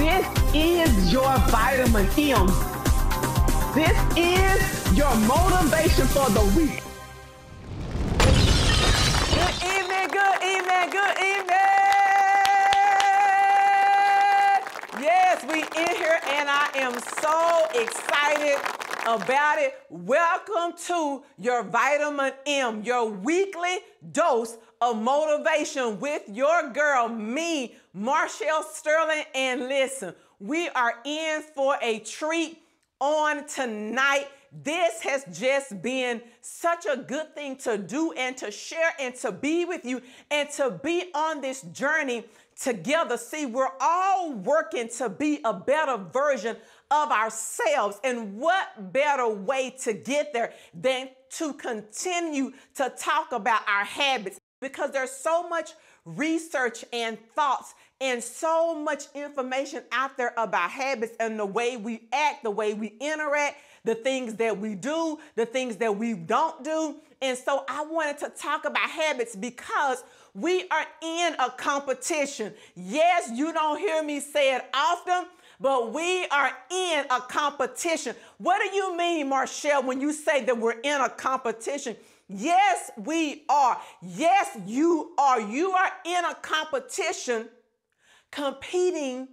This is your vitamin M. This is your motivation for the week. Good evening, good evening, good evening. Yes, we in here and I am so excited about it. Welcome to your vitamin M, your weekly dose of motivation with your girl, me, Marshall Sterling. And listen, we are in for a treat on tonight. This has just been such a good thing to do and to share and to be with you and to be on this journey together. See, we're all working to be a better version of ourselves. And what better way to get there than to continue to talk about our habits? Because there's so much research and thoughts and so much information out there about habits and the way we act, the way we interact, the things that we do, the things that we don't do. And so I wanted to talk about habits because we are in a competition. Yes, you don't hear me say it often, but we are in a competition. What do you mean, Marshall, when you say that we're in a competition? Yes, we are. Yes, you are. You are in a competition competing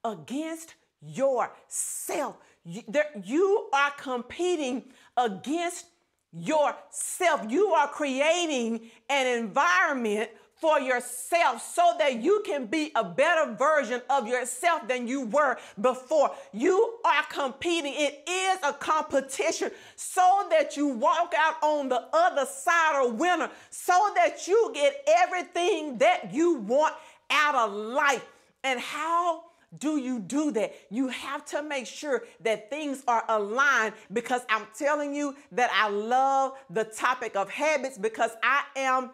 against yourself. You are competing against yourself. You are creating an environment for yourself so that you can be a better version of yourself than you were before. You are competing. It is a competition so that you walk out on the other side a winner, so that you get everything that you want out of life. And how do you do that? You have to make sure that things are aligned, because I'm telling you that I love the topic of habits because I am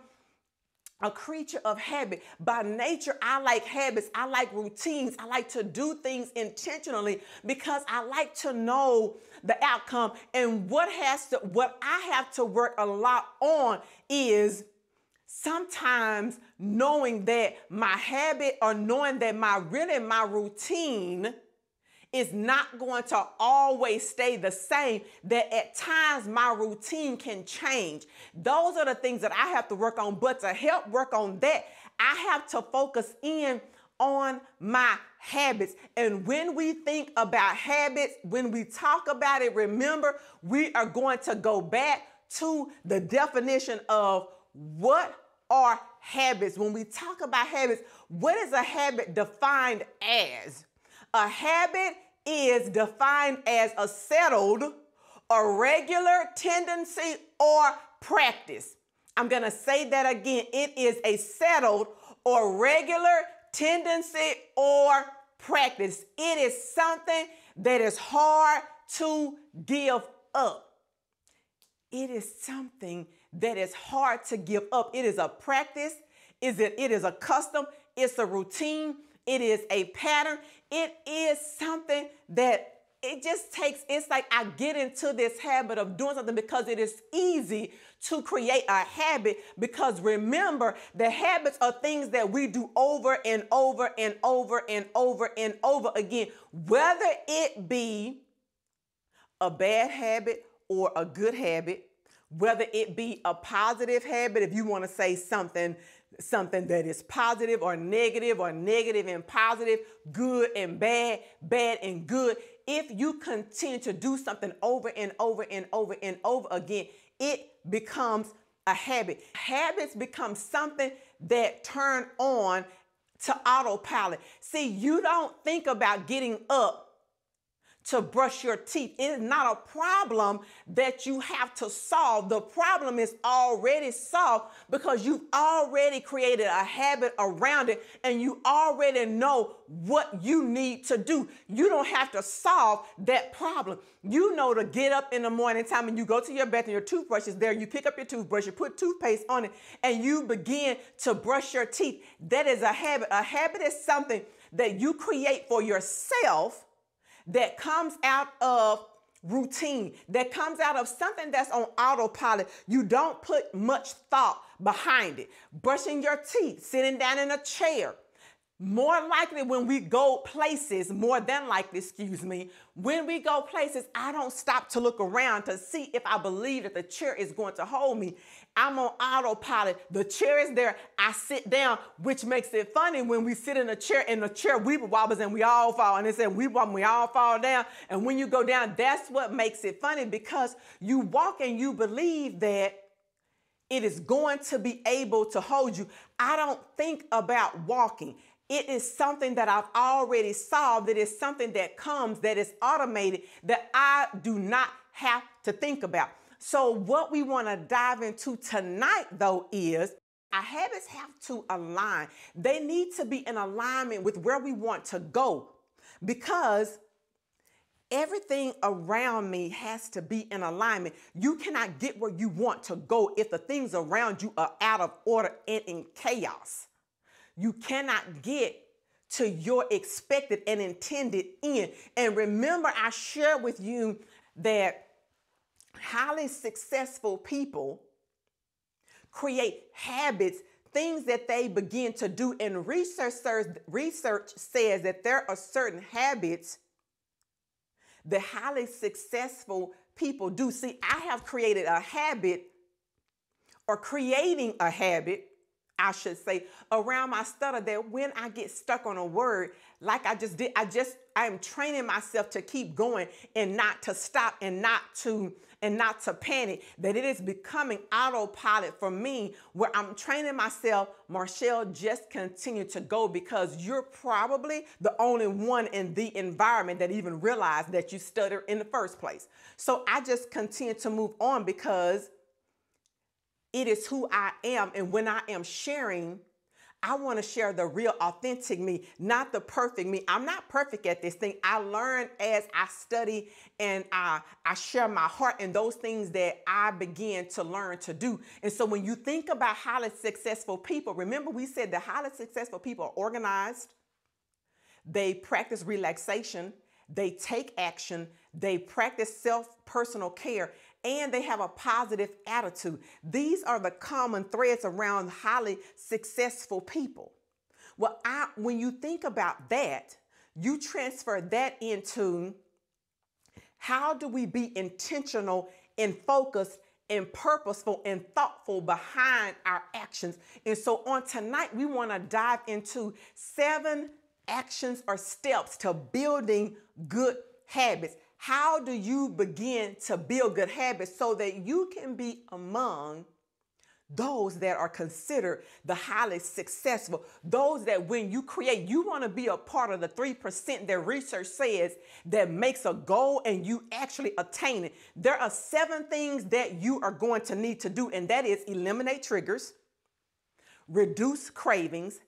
a creature of habit. By nature, I like habits. I like routines. I like to do things intentionally because I like to know the outcome. And what I have to work a lot on is sometimes knowing that my habit or knowing that my routine is not going to always stay the same, that at times my routine can change. Those are the things that I have to work on. But to help work on that, I have to focus in on my habits. And when we think about habits, when we talk about it, remember, we are going to go back to the definition of what are habits. When we talk about habits, what is a habit defined as? A habit is defined as a settled or regular tendency or practice. I'm going to say that again. It is a settled or regular tendency or practice. It is something that is hard to give up. It is something that is hard to give up. It is a practice. It is a custom. It's a routine. It is a pattern. It is something that it just takes, it's like I get into this habit of doing something because it is easy to create a habit, because remember, the habits are things that we do over and over and over and over and over again, whether it be a bad habit or a good habit, whether it be a positive habit, if you want to say something that is positive or negative and positive, good and bad, bad and good. If you continue to do something over and over and over and over again, it becomes a habit. Habits become something that turn on to autopilot. See, you don't think about getting up to brush your teeth. It is not a problem that you have to solve. The problem is already solved because you've already created a habit around it and you already know what you need to do. You don't have to solve that problem. You know to get up in the morning time and you go to your bathroom, your toothbrush is there, you pick up your toothbrush, you put toothpaste on it, and you begin to brush your teeth. That is a habit. A habit is something that you create for yourself that comes out of routine, that comes out of something that's on autopilot. You don't put much thought behind it. Brushing your teeth, sitting down in a chair, more likely when we go places, more than likely, excuse me, when we go places, I don't stop to look around to see if I believe that the chair is going to hold me. I'm on autopilot. The chair is there. I sit down, which makes it funny when we sit in a chair and the chair weeble wobbles and we all fall. And it said we all fall down. And when you go down, that's what makes it funny, because you walk and you believe that it is going to be able to hold you. I don't think about walking. It is something that I've already solved. It is something that comes, that is automated, that I do not have to think about. So what we want to dive into tonight, though, is our habits have to align. They need to be in alignment with where we want to go, because everything around me has to be in alignment. You cannot get where you want to go if the things around you are out of order and in chaos. You cannot get to your expected and intended end. And remember, I shared with you that highly successful people create habits, things that they begin to do. And research says that there are certain habits that highly successful people do. See, I have created a habit, or creating a habit, I should say, around my stutter, that when I get stuck on a word, like I just did, I am training myself to keep going and not to stop and not to panic, that it is becoming autopilot for me, where I'm training myself, Marshall, just continue to go, because you're probably the only one in the environment that even realized that you stutter in the first place. So I just continue to move on, because it is who I am. And when I am sharing, I want to share the real, authentic me, not the perfect me. I'm not perfect at this thing. I learn as I study, and I share my heart and those things that I begin to learn to do. And so when you think about highly successful people, remember we said that highly successful people are organized, they practice relaxation, they take action, they practice self-personal care, and they have a positive attitude. These are the common threads around highly successful people. Well, when you think about that, you transfer that into how do we be intentional and focused and purposeful and thoughtful behind our actions. And so on tonight, we want to dive into 7 actions or steps to building good habits. How do you begin to build good habits so that you can be among those that are considered the highly successful, those that when you create, you want to be a part of the 3% that research says that makes a goal and you actually attain it. There are 7 things that you are going to need to do, and that is eliminate triggers, reduce cravings,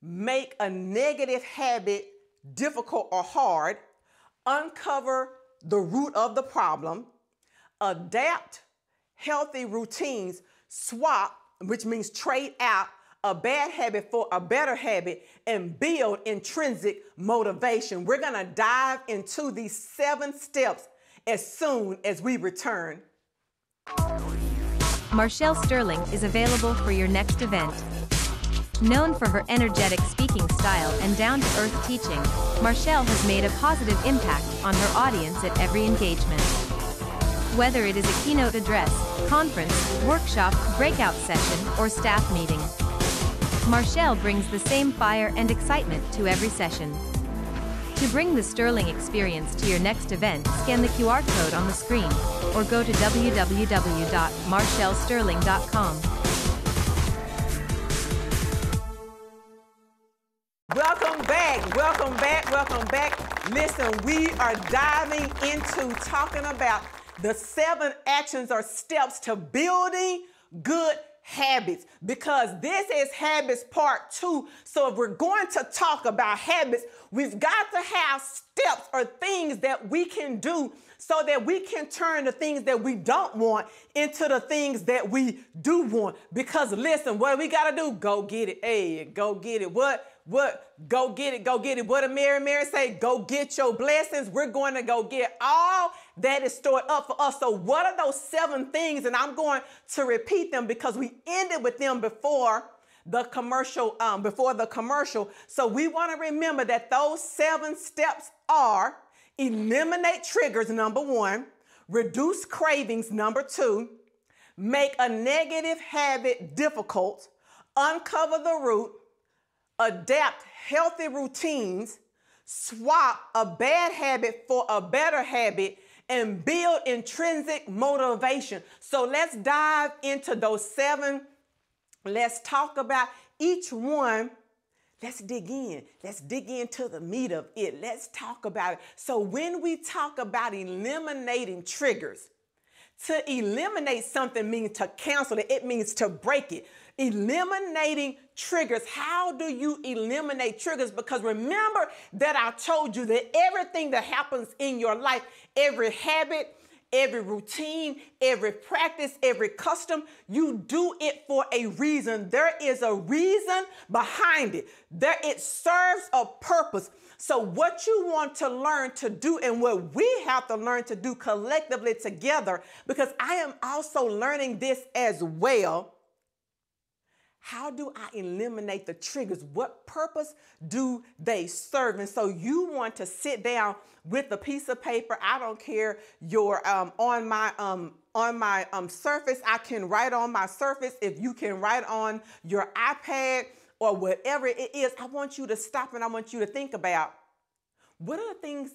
make a negative habit difficult or hard, uncover the root of the problem, adapt healthy routines, swap, which means trade out a bad habit for a better habit, and build intrinsic motivation. We're going to dive into these 7 steps as soon as we return. Marshall Sterling is available for your next event. Known for her energetic speaking style and down-to-earth teaching, Marshall has made a positive impact on her audience at every engagement. Whether it is a keynote address, conference, workshop, breakout session, or staff meeting, Marshall brings the same fire and excitement to every session. To bring the Sterling experience to your next event, scan the QR code on the screen, or go to www.marshallsterling.com. Welcome back. Listen, we are diving into talking about the 7 actions or steps to building good habits, because this is habits part 2. So if we're going to talk about habits, we've got to have steps or things that we can do so that we can turn the things that we don't want into the things that we do want. Because listen, what we got to do, go get it. Hey, go get it. What? Go get it. What did Mary say? Go get your blessings. We're going to go get all that is stored up for us. So what are those 7 things? And I'm going to repeat them because we ended with them before the commercial, before the commercial. So we want to remember that those 7 steps are: eliminate triggers, number 1, reduce cravings, number 2, make a negative habit difficult, uncover the root, adapt healthy routines, swap a bad habit for a better habit, and build intrinsic motivation. So let's dive into those 7. Let's talk about each one. Let's dig in. Let's dig into the meat of it. Let's talk about it. So when we talk about eliminating triggers, to eliminate something means to cancel it. It means to break it. Eliminating triggers. How do you eliminate triggers? Because remember that I told you that everything that happens in your life, every habit, every routine, every practice, every custom, you do it for a reason. There is a reason behind it. It serves a purpose. So what you want to learn to do, and what we have to learn to do collectively together, because I am also learning this as well. How do I eliminate the triggers? What purpose do they serve? And so you want to sit down with a piece of paper. I don't care. You're on my Surface. I can write on my Surface. If you can write on your iPad or whatever it is, I want you to stop and I want you to think about, what are the things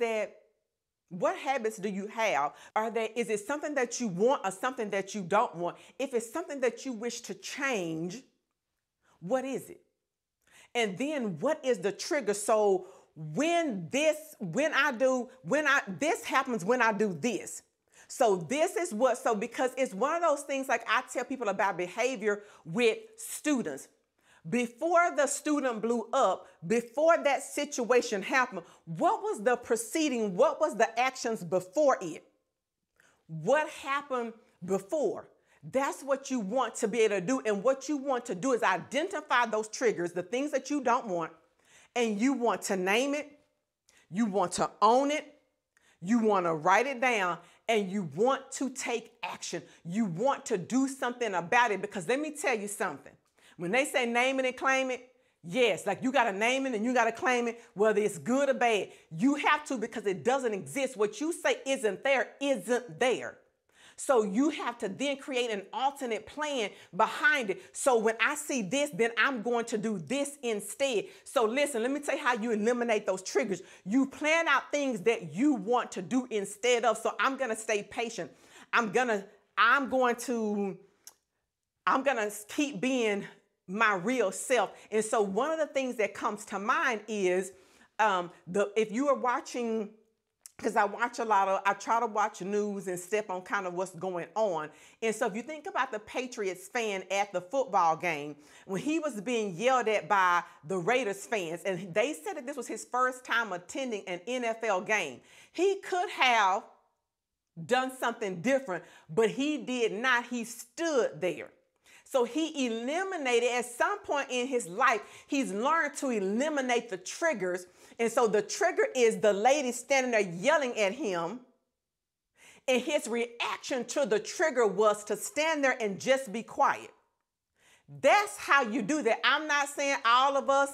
what habits do you have? Is it something that you want or something that you don't want? If it's something that you wish to change, what is it? And then what is the trigger? So this happens when I do this. So this is because it's one of those things, like I tell people about behavior with students. Before the student blew up, before that situation happened, what was the proceeding? What was the actions before it? What happened before? That's what you want to be able to do. And what you want to do is identify those triggers, the things that you don't want, and you want to name it. You want to own it. You want to write it down, and you want to take action. You want to do something about it, because let me tell you something. When they say name it and claim it, yes, like you got to name it and you got to claim it, whether it's good or bad. You have to, because it doesn't exist. What you say isn't there. So you have to then create an alternate plan behind it. So when I see this, then I'm going to do this instead. So listen, let me tell you how you eliminate those triggers. You plan out things that you want to do instead of. So I'm going to stay patient. I'm going to keep being my real self. And so one of the things that comes to mind is if you are watching, because I try to watch news and step on kind of what's going on. And so if you think about the Patriots fan at the football game, when he was being yelled at by the Raiders fans, and they said that this was his first time attending an NFL game, he could have done something different, but he did not. He stood there. So he eliminated, at some point in his life, he's learned to eliminate the triggers. And so the trigger is the lady standing there yelling at him. And his reaction to the trigger was to stand there and just be quiet. That's how you do that. I'm not saying all of us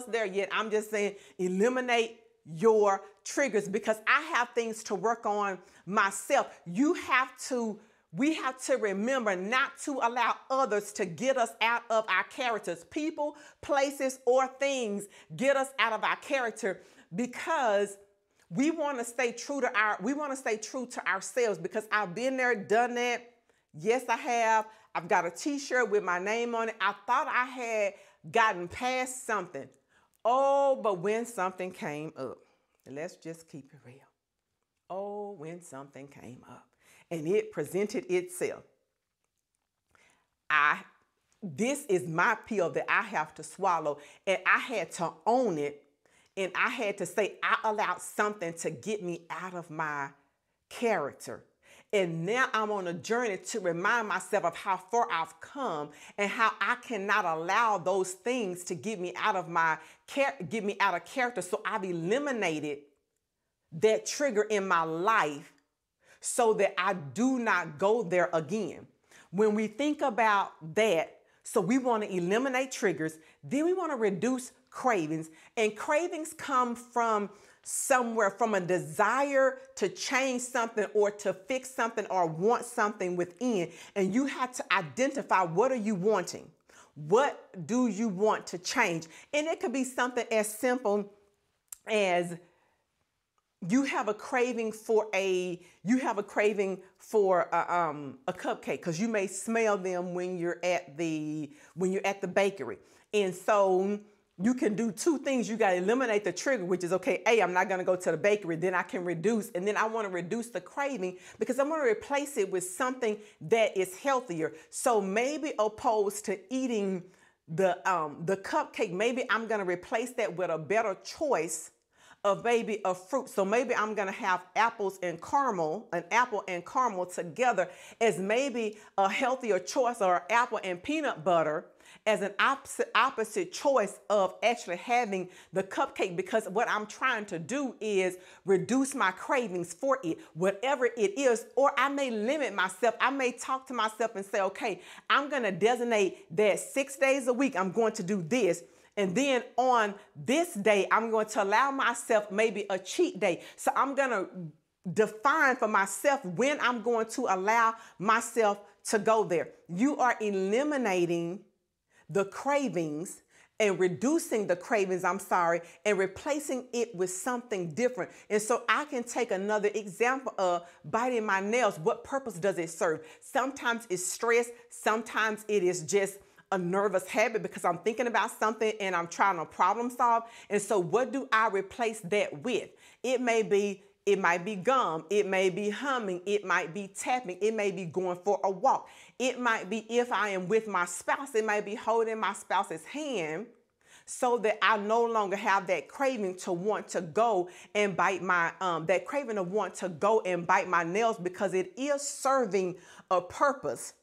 there yet. I'm just saying eliminate your triggers, because I have things to work on myself. We have to remember not to allow others to get us out of our characters. People, places, or things get us out of our character, because we want to stay true to ourselves. Because I've been there, done that. Yes, I have. I've got a t-shirt with my name on it. I thought I had gotten past something. Oh, but when something came up, let's just keep it real. Oh, when something came up and it presented itself, this is my pill that I have to swallow, and I had to own it, and I had to say, I allowed something to get me out of my character. And now I'm on a journey to remind myself of how far I've come and how I cannot allow those things to get me out of character. So I've eliminated that trigger in my life so that I do not go there again. When we think about that, So we want to eliminate triggers. Then we want to reduce cravings. And cravings come from somewhere, from a desire to change something or to fix something or want something within. And you have to identify, what are you wanting? What do you want to change? And it could be something as simple as you have a craving for a cupcake, because you may smell them when you're at the bakery. And so you can do two things. You got to eliminate the trigger, which is, okay, A, I'm not going to go to the bakery. Then I can reduce, and then I want to reduce the craving because I'm going to replace it with something that is healthier. So maybe opposed to eating the cupcake, maybe I'm going to replace that with a better choice of maybe a fruit. So maybe I'm going to have apples and caramel, an apple and caramel together as maybe a healthier choice, or apple and peanut butter as an opposite choice of actually having the cupcake, because what I'm trying to do is reduce my cravings for it, whatever it is. Or I may limit myself. I may talk to myself and say, okay, I'm going to designate that 6 days a week I'm going to do this. And then on this day, I'm going to allow myself maybe a cheat day. So I'm going to define for myself when I'm going to allow myself to go there. You are eliminating the cravings and reducing the cravings, and replacing it with something different. And so I can take another example of biting my nails. What purpose does it serve? Sometimes it's stress. Sometimes it is just a nervous habit because I'm thinking about something and I'm trying to problem solve. And so what do I replace that with? It might be gum. It may be humming. It might be tapping. It may be going for a walk. It might be, if I am with my spouse, it might be holding my spouse's hand so that I no longer have that craving to want to go and bite my, nails, because it is serving a purpose.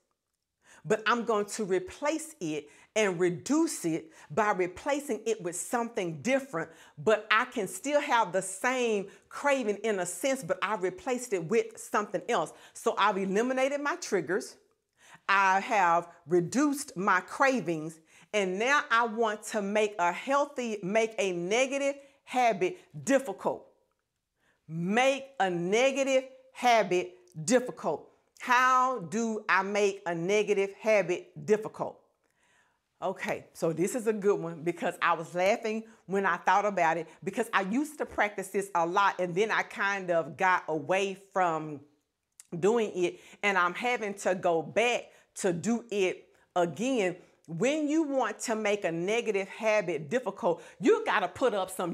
But I'm going to replace it and reduce it by replacing it with something different. But I can still have the same craving in a sense, but I replaced it with something else. So I've eliminated my triggers. I have reduced my cravings. And now I want to make a negative habit difficult. Make a negative habit difficult. How do I make a negative habit difficult? Okay, so this is a good one because I was laughing when I thought about it, because I used to practice this a lot and then I kind of got away from doing it, and I'm having to go back to do it again. When you want to make a negative habit difficult, you got to put up some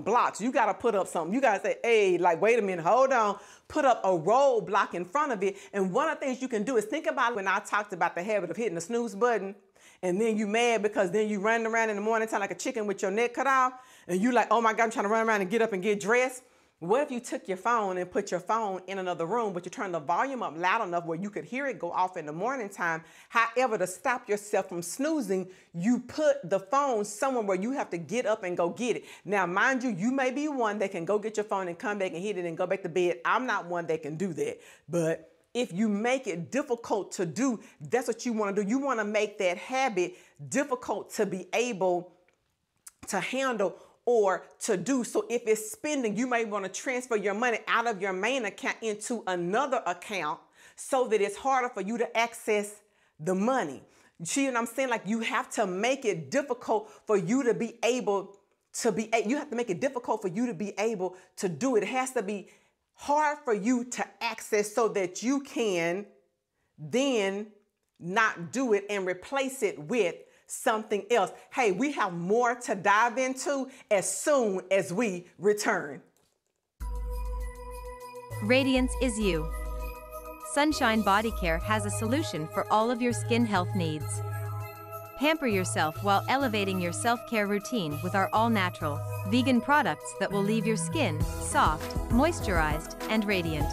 blocks. You got to put up something. You got to say, hey, like, wait a minute, hold on. Put up a roadblock in front of it. And one of the things you can do is think about when I talked about the habit of hitting the snooze button, and then you mad because then you running around in the morning time like a chicken with your neck cut off, and you like, oh my God, I'm trying to run around and get up and get dressed. What if you took your phone and put your phone in another room, but you turned the volume up loud enough where you could hear it go off in the morning time? However, to stop yourself from snoozing, you put the phone somewhere where you have to get up and go get it. Now, mind you, you may be one that can go get your phone and come back and hit it and go back to bed. I'm not one that can do that. But if you make it difficult to do, that's what you want to do. You want to make that habit difficult to be able to handle or to do. So if it's spending, you may want to transfer your money out of your main account into another account so that it's harder for you to access the money. You see what I'm saying? Like, you have to make it difficult for you to be able to you have to make it difficult for you to be able to do it. It has to be hard for you to access so that you can then not do it and replace it with something else. Hey, we have more to dive into as soon as we return. Radiance is you. Sunshine Body Care has a solution for all of your skin health needs. Pamper yourself while elevating your self-care routine with our all-natural, vegan products that will leave your skin soft, moisturized, and radiant.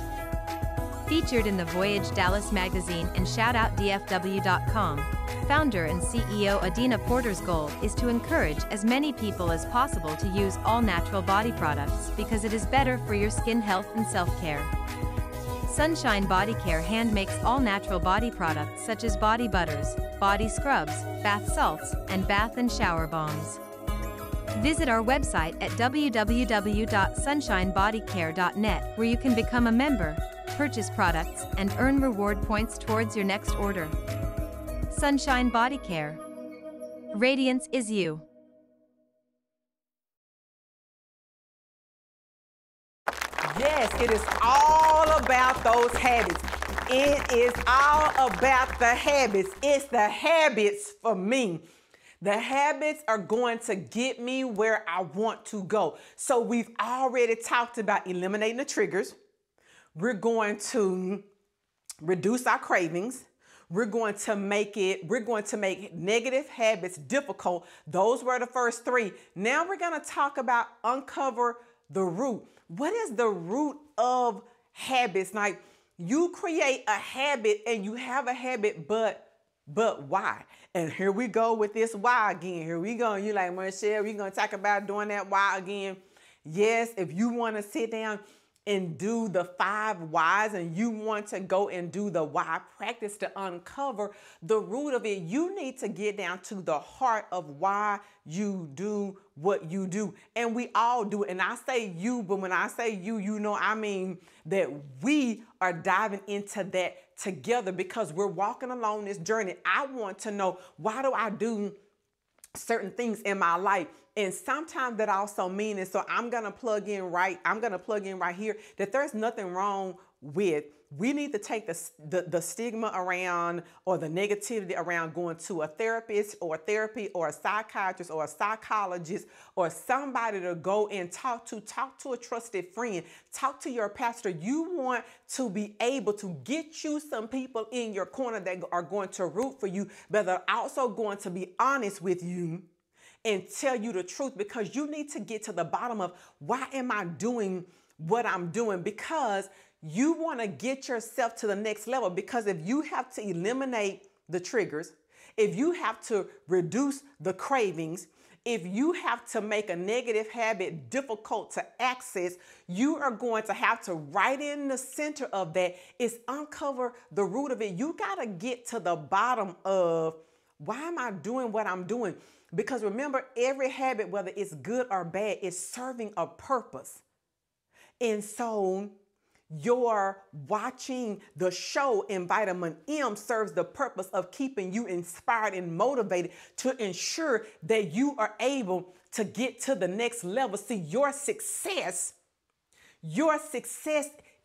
Featured in the Voyage Dallas magazine and ShoutOutDFW.com, founder and CEO Adina Porter's goal is to encourage as many people as possible to use all-natural body products because it is better for your skin health and self-care. Sunshine Body Care hand makes all-natural body products such as body butters, body scrubs, bath salts, and bath and shower bombs. Visit our website at www.sunshinebodycare.net, where you can become a member, purchase products, and earn reward points towards your next order. Sunshine Body Care. Radiance is you. Yes, it is all about those habits. It is all about the habits. It's the habits for me. The habits are going to get me where I want to go. So we've already talked about eliminating the triggers. We're going to reduce our cravings. We're going to make negative habits difficult. Those were the first three. Now we're going to talk about uncover the root. What is the root of habits? Like, you create a habit and you have a habit, but why? And here we go with this why again. Here we go. You like, Marshall, we're going to talk about doing that why again. Yes, if you want to sit down and do the 5 whys and you want to go and do the why practice to uncover the root of it, you need to get down to the heart of why you do what you do. And we all do it. And I say you, but when I say you, you know, I mean that we are diving into that together because we're walking along this journey. I want to know, why do I do certain things in my life? And sometimes that also means, and so I'm going to plug in right here, that there's nothing wrong with, we need to take the stigma around or the negativity around going to a therapist or therapy or a psychiatrist or a psychologist or somebody to go and talk to a trusted friend, talk to your pastor. You want to be able to get you some people in your corner that are going to root for you, but they're also going to be honest with you and tell you the truth, because you need to get to the bottom of, why am I doing what I'm doing? Because you want to get yourself to the next level. Because if you have to eliminate the triggers, if you have to reduce the cravings, if you have to make a negative habit difficult to access, you are going to have to, right in the center of that, is uncover the root of it. You got to get to the bottom of, why am I doing what I'm doing? Because remember, every habit, whether it's good or bad, is serving a purpose. And so your watching the show in Vitamin M serves the purpose of keeping you inspired and motivated to ensure that you are able to get to the next level. See, your success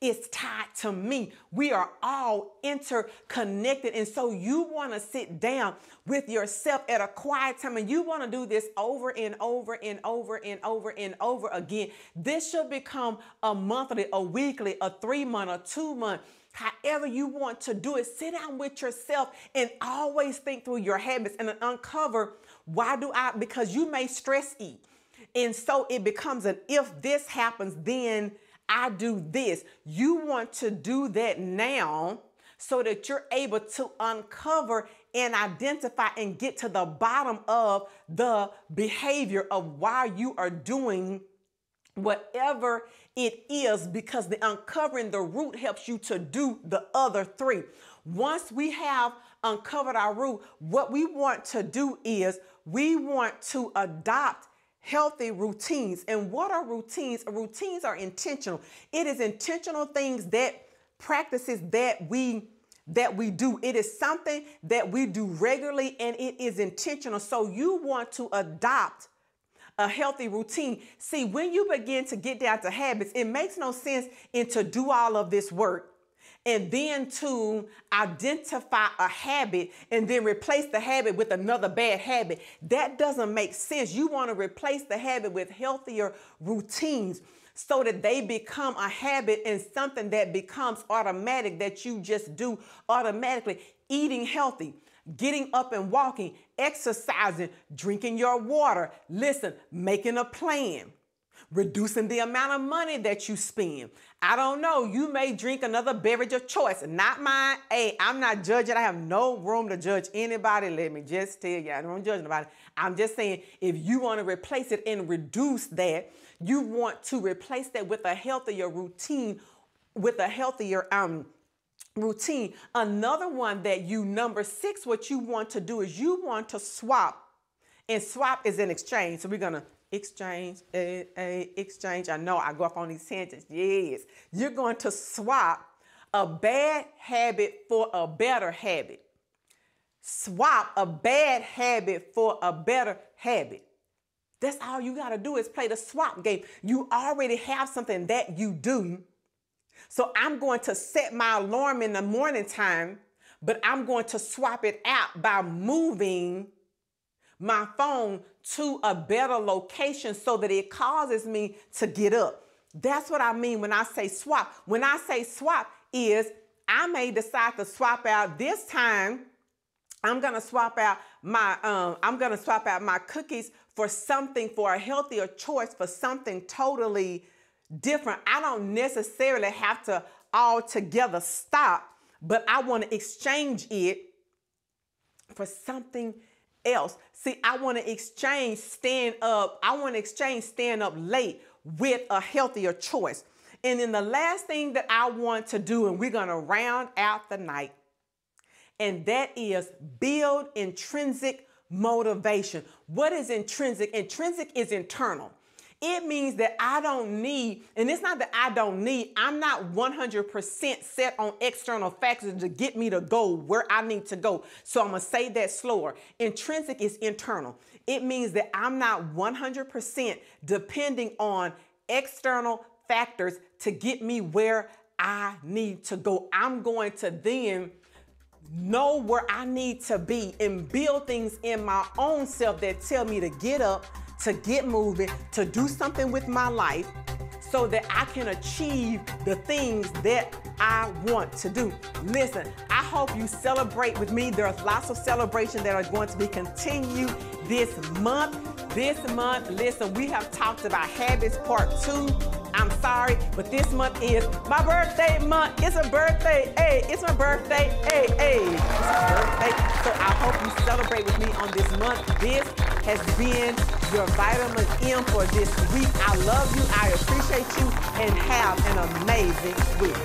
is tied to me. We are all interconnected. And so you want to sit down with yourself at a quiet time, and you want to do this over and over and over and over and over again. This should become a monthly, a weekly, a 3-month, a 2-month, however you want to do it. Sit down with yourself and always think through your habits and uncover, because you may stress eat. And so it becomes an, if this happens, then I do this. You want to do that now so that you're able to uncover and identify and get to the bottom of the behavior of why you are doing whatever it is, because the uncovering the root helps you to do the other 3. Once we have uncovered our root, what we want to do is we want to adopt healthy routines. And what are routines? Routines are intentional. It is intentional things, practices that we do. It is something that we do regularly, and it is intentional. So you want to adopt a healthy routine. See, when you begin to get down to habits, it makes no sense to do all of this work and then to identify a habit and then replace the habit with another bad habit. That doesn't make sense. You want to replace the habit with healthier routines so that they become a habit and something that becomes automatic, that you just do automatically. Eating healthy, getting up and walking, exercising, drinking your water. Listen, making a plan. Reducing the amount of money that you spend. I don't know, you may drink another beverage of choice, not mine. Hey, I'm not judging. I have no room to judge anybody. Let me just tell you, I don't judge nobody. I'm just saying, if you want to replace it and reduce that, you want to replace that with a healthier routine, with a healthier routine. Another one that number 6, what you want to do is you want to swap. And swap is an exchange. So we're going to exchange, exchange. I know I go off on these tangents. Yes. You're going to swap a bad habit for a better habit. Swap a bad habit for a better habit. That's all you got to do is play the swap game. You already have something that you do. So I'm going to set my alarm in the morning time, but I'm going to swap it out by moving my phone to a better location so that it causes me to get up. That's what I mean when I say swap. When I say swap is I may decide to swap out this time. I'm going to swap out my cookies for something, for a healthier choice, for something totally different. I don't necessarily have to altogether stop, but I want to exchange it for something else. See, I want to exchange staying up late with a healthier choice. And then the last thing that I want to do, and we're going to round out the night, and that is build intrinsic motivation. What is intrinsic? Intrinsic is internal. It means that I don't need, and it's not that I don't need, I'm not 100% set on external factors to get me to go where I need to go. So I'm going to say that slower. Intrinsic is internal. It means that I'm not 100% depending on external factors to get me where I need to go. I'm going to then know where I need to be and build things in my own self that tell me to get up, to get moving, to do something with my life so that I can achieve the things that I want to do. Listen, I hope you celebrate with me. There's lots of celebrations that are going to be continued this month. Listen, we have talked about habits part 2. I'm sorry, but this month is my birthday month. It's a birthday. Hey, it's my birthday. Hey, it's my birthday. So I hope you celebrate with me on this month. This has been your Vitamin M for this week. I love you. I appreciate you. And have an amazing week.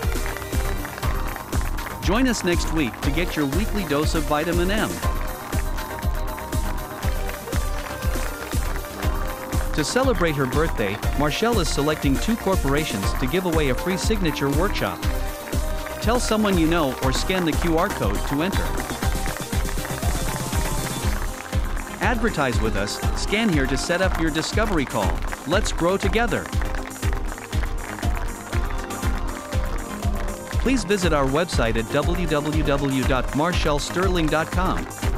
Join us next week to get your weekly dose of Vitamin M. To celebrate her birthday, Marshall is selecting 2 corporations to give away a free signature workshop. Tell someone you know or scan the QR code to enter. Advertise with us. Scan here to set up your discovery call. Let's grow together. Please visit our website at www.marshallsterling.com.